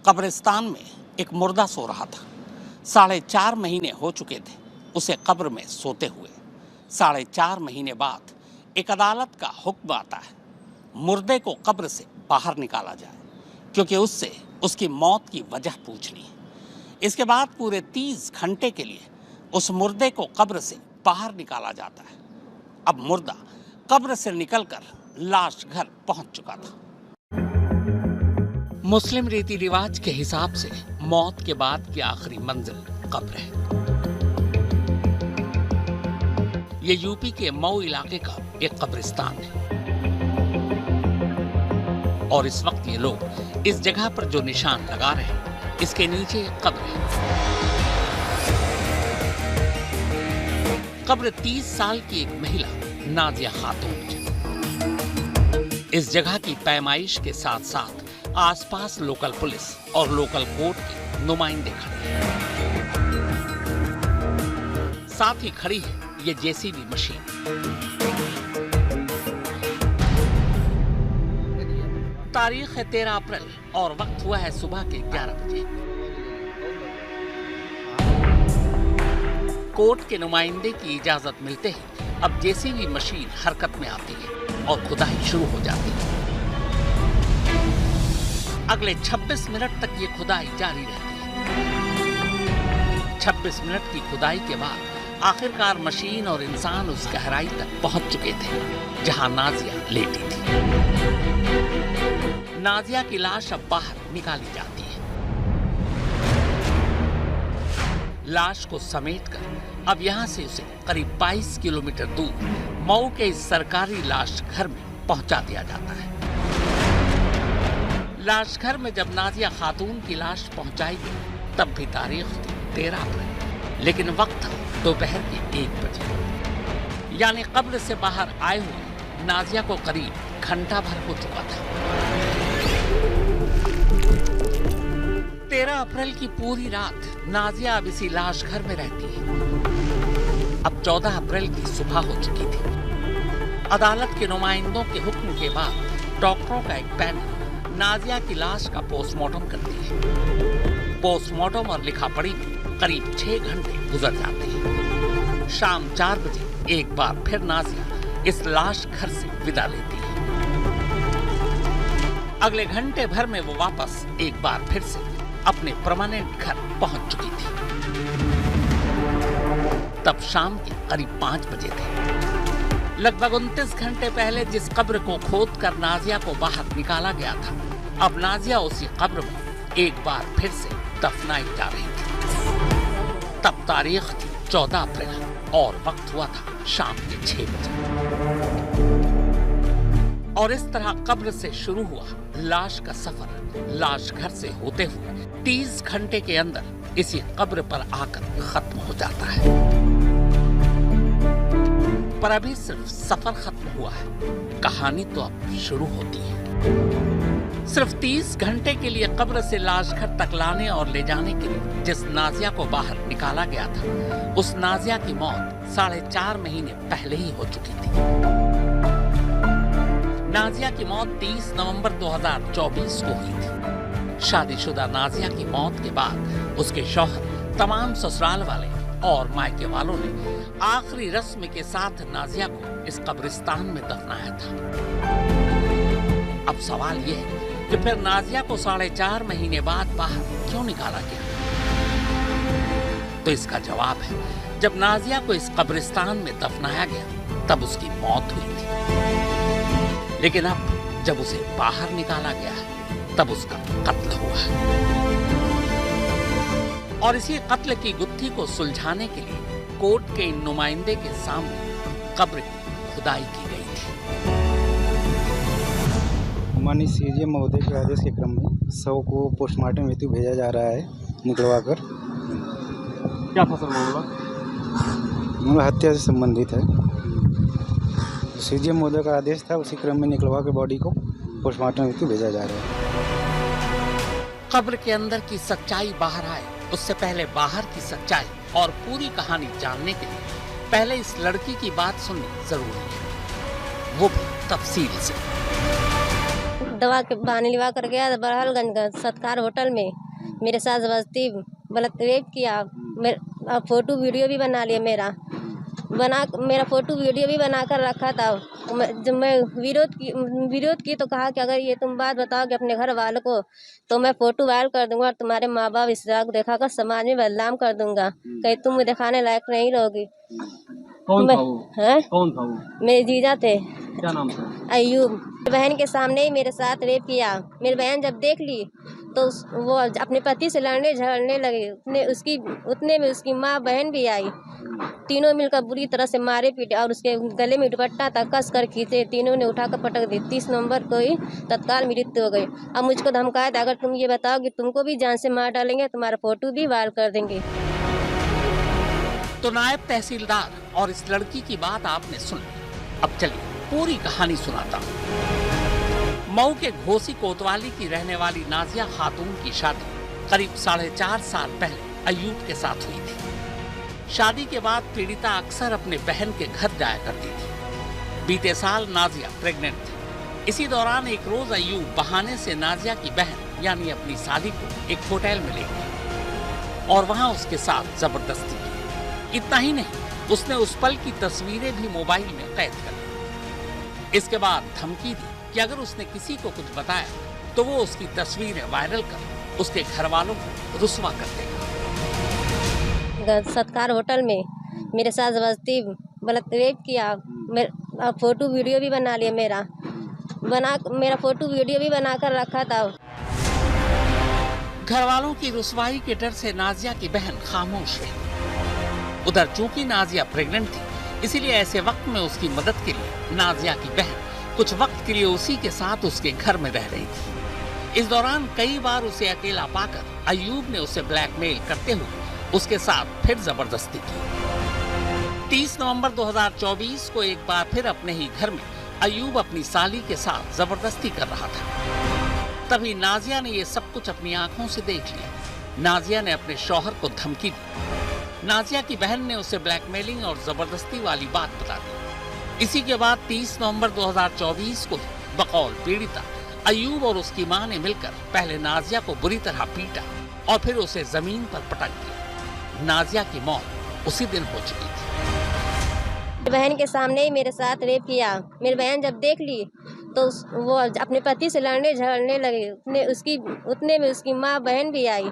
कब्रिस्तान में एक मुर्दा सो रहा था। 4.5 महीने हो चुके थे उसे कब्र में सोते हुए। 4.5 महीने बाद एक अदालत का हुक्म आता है, मुर्दे को कब्र से बाहर निकाला जाए, क्योंकि उससे उसकी मौत की वजह पूछनी है। इसके बाद पूरे 30 घंटे के लिए उस मुर्दे को कब्र से बाहर निकाला जाता है। अब मुर्दा कब्र से निकलकर लाश घर पहुंच चुका था। मुस्लिम रीति रिवाज के हिसाब से मौत के बाद की आखिरी मंजिल कब्र है। ये यूपी के मऊ इलाके का एक कब्रिस्तान है और इस वक्त ये लोग इस जगह पर जो निशान लगा रहे हैं, इसके नीचे एक कब्र है। कब्र 30 साल की एक महिला नाजिया खातून की। इस जगह की पैमाइश के साथ साथ आसपास लोकल पुलिस और लोकल कोर्ट के नुमाइंदे खड़े हैं। साथ ही खड़ी है ये जेसीबी मशीन। तारीख है 13 अप्रैल और वक्त हुआ है सुबह के 11 बजे। कोर्ट के नुमाइंदे की इजाजत मिलते ही अब जेसीबी मशीन हरकत में आती है और खुदाई शुरू हो जाती है। अगले 26 मिनट तक ये खुदाई जारी रहती है। 26 मिनट की खुदाई के बाद आखिरकार मशीन और इंसान उस गहराई तक पहुंच चुके थे जहां नाजिया लेटी थी। नाजिया की लाश अब बाहर निकाली जाती है। लाश को समेटकर अब यहां से उसे करीब 22 किलोमीटर दूर मऊ के इस सरकारी लाश घर में पहुंचा दिया जाता है। लाश घर में जब नाजिया खातून की लाश पहुंचाई गई तब भी तारीख थी 13 अप्रैल, लेकिन वक्त था दोपहर के 1 बजे। यानी कब्र से बाहर आए हुए नाजिया को करीब घंटा भर हो चुका था। 13 अप्रैल की पूरी रात नाजिया अब इसी लाश घर में रहती है। अब 14 अप्रैल की सुबह हो चुकी थी। अदालत के नुमाइंदों के हुक्म के बाद डॉक्टरों का एक पैनल नाजिया की लाश का पोस्टमार्टम करती है। पोस्टमार्टम और लिखा पढ़ी में करीब 6 घंटे गुजर जाते हैं। शाम 4 बजे एक बार फिर नाजिया इस लाश घर से विदा लेती है। अगले घंटे भर में वो वापस एक बार फिर से अपने परमानेंट घर पहुंच चुकी थी। तब शाम के करीब 5 बजे थे। लगभग 29 घंटे पहले जिस कब्र को खोदकर नाजिया को बाहर निकाला गया था, अब नाजिया उसी कब्र में एक बार फिर से दफनाई जा रही थी। तब तारीख थी 14 अप्रैल और वक्त हुआ था शाम के 6 बजे। और इस तरह कब्र से शुरू हुआ लाश का सफर लाश घर से होते हुए 30 घंटे के अंदर इसी कब्र पर आकर खत्म हो जाता है। पर अभी सिर्फ सफर खत्म हुआ है, कहानी तो अब शुरू होती है। सिर्फ 30 घंटे के लिए कब्र से लाश घर तक लाने और ले जाने के लिए जिस नाजिया को बाहर निकाला गया था, उस नाजिया की मौत 4.5 महीने पहले ही हो चुकी थी। नाजिया की मौत 30 नवंबर 2024 को हुई थी। शादीशुदा नाजिया की मौत के बाद उसके शौहर, तमाम ससुराल वाले और मायके वालों ने आखिरी रस्म के साथ नाजिया को इस कब्रिस्तान में दफनाया था। अब सवाल यह है कि फिर नाजिया को 4.5 महीने बाद बाहर क्यों निकाला गया? तो इसका जवाब है, जब नाजिया को इस कब्रिस्तान में दफनाया गया तब उसकी मौत हुई थी, लेकिन अब जब उसे बाहर निकाला गया है तब उसका कत्ल हुआ है। और इसी कत्ल की गुत्थी को सुलझाने के लिए कोर्ट के इन नुमाइंदे के सामने कब्र की खुदाई की गई थी। माननीय सीजे महोदय के आदेश के क्रम में शव को पोस्टमार्टम हेतु भेजा जा रहा है निकलवाकर। क्या था सर मामला? मामला हत्या से संबंधित है। सीजे महोदय का आदेश था, उसी क्रम में निकलवा के बॉडी को पोस्टमार्टम हेतु भेजा जा रहा है। कब्र के अंदर की सच्चाई बाहर आए उससे पहले बाहर की सच्चाई और पूरी कहानी जानने के लिए पहले इस लड़की की बात सुननी जरूरी है, वो भी तफसील से। दवा के बहाने लिवा कर गया बड़हलगंज सत्कार होटल में मेरे साथ जबरदस्ती रेप किया। फोटो वीडियो भी बना लिया मेरा फोटो वीडियो भी बना कर रखा था। जब मैं विरोध की तो कहा कि अगर ये तुम बात बताओगे अपने घर वालों को तो मैं फोटो वायरल कर दूंगा और तुम्हारे माँ बाप इस दिखाकर समाज में बदनाम कर दूंगा, कहीं तुम दिखाने लायक नहीं रहोगी। कौन था वो? कौन था वो? मेरे जीजा थे। क्या नाम था? अयूब। बहन के सामने ही मेरे साथ रेप किया। मेरी बहन जब देख ली तो वो अपने पति से लड़ने झगड़ने लगे। उतने में उसकी माँ बहन भी आई। तीनों मिलकर बुरी तरह से मारे पीटे और उसके गले में दुपट्टा तक कस कर खींचे। तीनों ने उठाकर पटक दी। 30 नवंबर को ही तत्काल मृत्यु हो गई। अब मुझको धमकाया था, अगर तुम ये बताओ कि तुमको भी जान से मार डालेंगे, तुम्हारा फोटो भी वायरल कर देंगे। तो नायब तहसीलदार और इस लड़की की बात आपने सुन ली। अब चलिए पूरी कहानी सुनाता हूँ। मऊ के घोसी कोतवाली की रहने वाली नाजिया खातून की शादी करीब 4.5 साल पहले अयूब के साथ हुई थी। शादी के बाद पीड़िता अक्सर अपने बहन के घर जाया करती थी। बीते साल नाजिया प्रेग्नेंट थी। इसी दौरान एक रोज अयूब बहाने से नाजिया की बहन यानी अपनी साली को एक होटल में ले गया और वहां उसके साथ जबरदस्ती की। इतना ही नहीं, उसने उस पल की तस्वीरें भी मोबाइल में कैद कर ली। इसके बाद धमकी दी कि अगर उसने किसी को कुछ बताया तो वो उसकी तस्वीरें वायरल कर उसके घर वालों को रुस्वा कर देगा। सत्कार होटल में मेरे साथ जबरदस्ती रेप किया। फोटो वीडियो भी बना लिया मेरा फोटो वीडियो भी बना कर रखा था। घर वालों की रुस्वाई के डर से नाजिया की बहन खामोश रही। उधर चूंकि नाजिया प्रेग्नेंट थी, इसीलिए ऐसे वक्त में उसकी मदद के लिए नाजिया की बहन कुछ वक्त के लिए उसी के साथ उसके घर में रह रही थी। इस दौरान कई बार उसे अकेला पाकर अयूब ने उसे ब्लैकमेल करते हुए उसके साथ फिर जबरदस्ती की। 30 नवंबर 2024 को एक बार फिर अपने ही घर में अयूब अपनी साली के साथ जबरदस्ती कर रहा था। तभी नाजिया ने ये सब कुछ अपनी आंखों से देख लिया। नाजिया ने अपने शौहर को धमकी दी। नाजिया की बहन ने उसे ब्लैकमेलिंग और जबरदस्ती वाली बात बता दी। इसी के बाद 30 नवंबर 2024 को बकौल पीड़िता अयूब और उसकी मां ने मिलकर पहले नाजिया को बुरी तरह पीटा और फिर उसे जमीन पर पटक दिया। नाजिया की मौत उसी दिन हो चुकी थी। बहन के सामने ही मेरे साथ रेप किया। मेरी बहन जब देख ली तो वो अपने पति से लड़ने झगड़ने लगे। उतने में उसकी माँ बहन भी आई।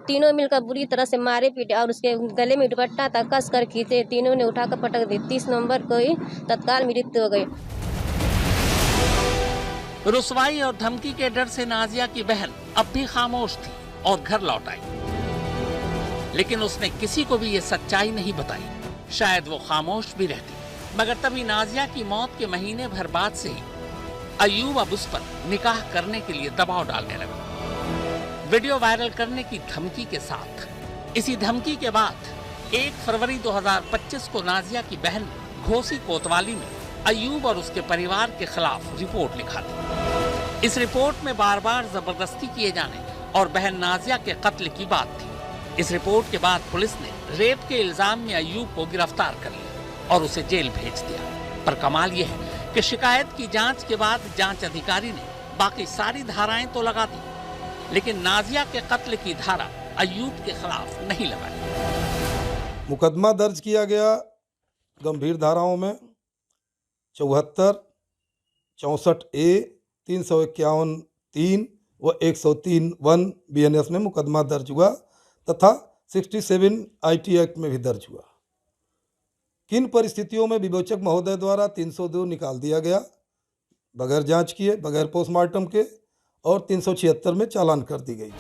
तीनों मिलकर बुरी तरह से मारे पीटे और उसके गले में दुपट्टा तक कस कर खींचे। तीनों ने उठाकर पटक दी। 30 नवंबर को ही तत्काल मृत्यु हो गई। रुसवाई और धमकी के डर से नाजिया की बहन अब भी खामोश थी और घर लौट आई, लेकिन उसने किसी को भी ये सच्चाई नहीं बताई। शायद वो खामोश भी रहती, मगर तभी नाजिया की मौत के महीने भर बाद से ही अयूब अब उस पर निकाह करने के लिए दबाव डालने लगा, वीडियो वायरल करने की धमकी के साथ। इसी धमकी के बाद 1 फरवरी 2025 को नाजिया की बहन ने घोसी कोतवाली में अयूब और उसके परिवार के खिलाफ रिपोर्ट लिखा दी। इस रिपोर्ट में बार बार जबरदस्ती किए जाने और बहन नाजिया के कत्ल की बात थी। इस रिपोर्ट के बाद पुलिस ने रेप के इल्जाम में अयूब को गिरफ्तार कर लिया और उसे जेल भेज दिया। पर कमाल यह है कि शिकायत की जांच के बाद जांच अधिकारी ने बाकी सारी धाराएं तो लगा दी, लेकिन नाजिया के कत्ल की धारा अयूब के खिलाफ नहीं लगाई। मुकदमा दर्ज किया गया गंभीर धाराओं में 74, 64A, 351 3 व 103(1) BNS में मुकदमा दर्ज हुआ तथा 67 IT एक्ट में भी दर्ज हुआ। किन परिस्थितियों में विवेचक महोदय द्वारा 302 निकाल दिया गया बगैर जांच किए, बगैर पोस्टमार्टम के, और 376 में चालान कर दी गई।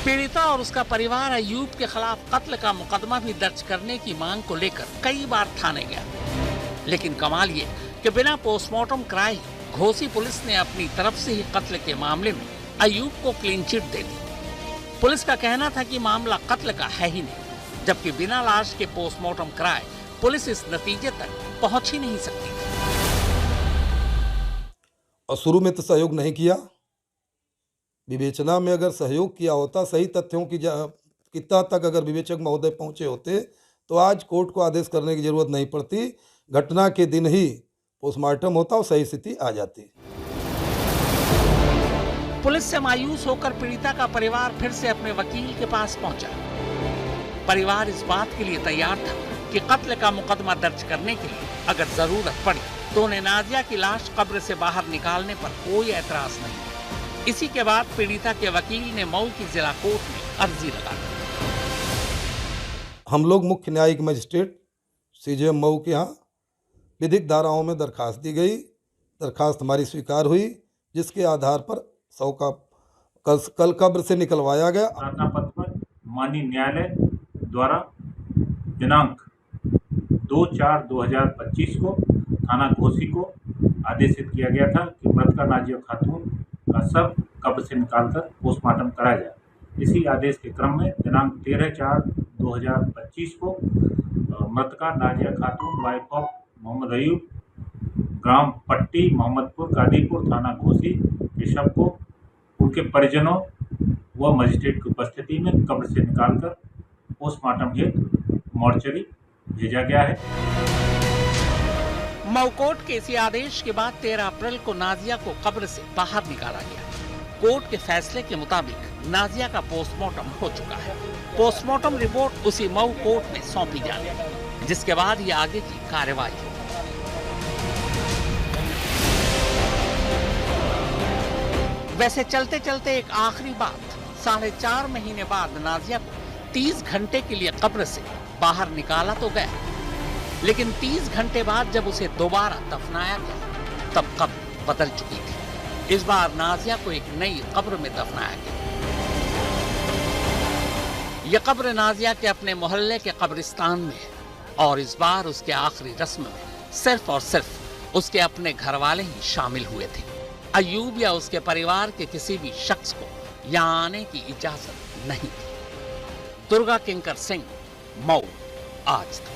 पीड़िता और उसका परिवार अयूब के खिलाफ कत्ल का मुकदमा भी दर्ज करने की मांग को लेकर कई बार थाने गया, लेकिन कमाल ये कि बिना पोस्टमार्टम कराए घोसी पुलिस ने अपनी तरफ से ही कत्ल के मामले में अयूब को क्लीन चिट दे दी। पुलिस का कहना था कि मामला कत्ल का है ही नहीं, जबकि बिना लाश के पोस्टमार्टम कराए पुलिस इस नतीजे तक पहुंच ही नहीं सकती थी। और शुरू में तो सहयोग नहीं किया। विवेचना में अगर सहयोग किया होता, सही तथ्यों की कितना तक अगर विवेचक महोदय पहुंचे होते तो आज कोर्ट को आदेश करने की जरूरत नहीं पड़ती। घटना के दिन ही पोस्टमार्टम होता और सही स्थिति आ जाती। पुलिस से मायूस होकर पीड़िता का परिवार फिर से अपने वकील के पास पहुंचा। परिवार इस बात के लिए तैयार था कि कत्ल का मुकदमा दर्ज करने के लिए अगर जरूरत पड़ी तो उन्हें नाजिया की लाश कब्र से बाहर निकालने पर कोई एतराज नहीं। इसी के बाद पीड़िता के वकील ने मऊ की जिला कोर्ट में अर्जी लगा दी। हम लोग मुख्य न्यायिक मजिस्ट्रेट सीजेएम मऊ के यहाँ विधिक धाराओं में दरखास्त दी गई। दरखास्त हमारी स्वीकार हुई, जिसके आधार पर शव का कल कब्र से निकलवाया गया। प्रार्थना पत्र पर माननीय न्यायालय द्वारा दिनांक 2/4/2025 को थाना घोसी को आदेशित किया गया था कि मृतका नाजिया खातून का शव कब्र से निकालकर पोस्टमार्टम कराया जाए। इसी आदेश के क्रम में दिनांक 13/4/2025 को मृतका नाजिया खातून वाइफ ऑफ मोहम्मद अयूब, ग्राम पट्टी, मोहम्मदपुर, गाजीपुर, थाना घोसी के शव को उनके परिजनों व मजिस्ट्रेट की उपस्थिति में कब्र से निकालकर पोस्टमार्टम हेतु मोर्चरी भेजा गया है। मऊ कोर्ट के इसी आदेश के बाद 13 अप्रैल को नाजिया को कब्र से बाहर निकाला गया। कोर्ट के फैसले के मुताबिक नाजिया का पोस्टमार्टम हो चुका है। पोस्टमार्टम रिपोर्ट उसी मऊ कोर्ट में सौंपी जाएगी, जिसके बाद ये आगे की कार्रवाई होगी। वैसे चलते चलते एक आखिरी बात, 4.5 महीने बाद नाजिया को 30 घंटे के लिए कब्र से बाहर निकाला तो गया, लेकिन 30 घंटे बाद जब उसे दोबारा दफनाया गया तब कब्र बदल चुकी थी। इस बार नाजिया को एक नई कब्र में दफनाया गया। यह कब्र नाजिया के अपने मोहल्ले के कब्रिस्तान में है और इस बार उसके आखिरी रस्म में सिर्फ और सिर्फ उसके अपने घर वाले ही शामिल हुए थे। अयूब या उसके परिवार के किसी भी शख्स को यहाँ आने की इजाजत नहीं थी। दुर्गा किंकर सिंह, मऊ, आज तक।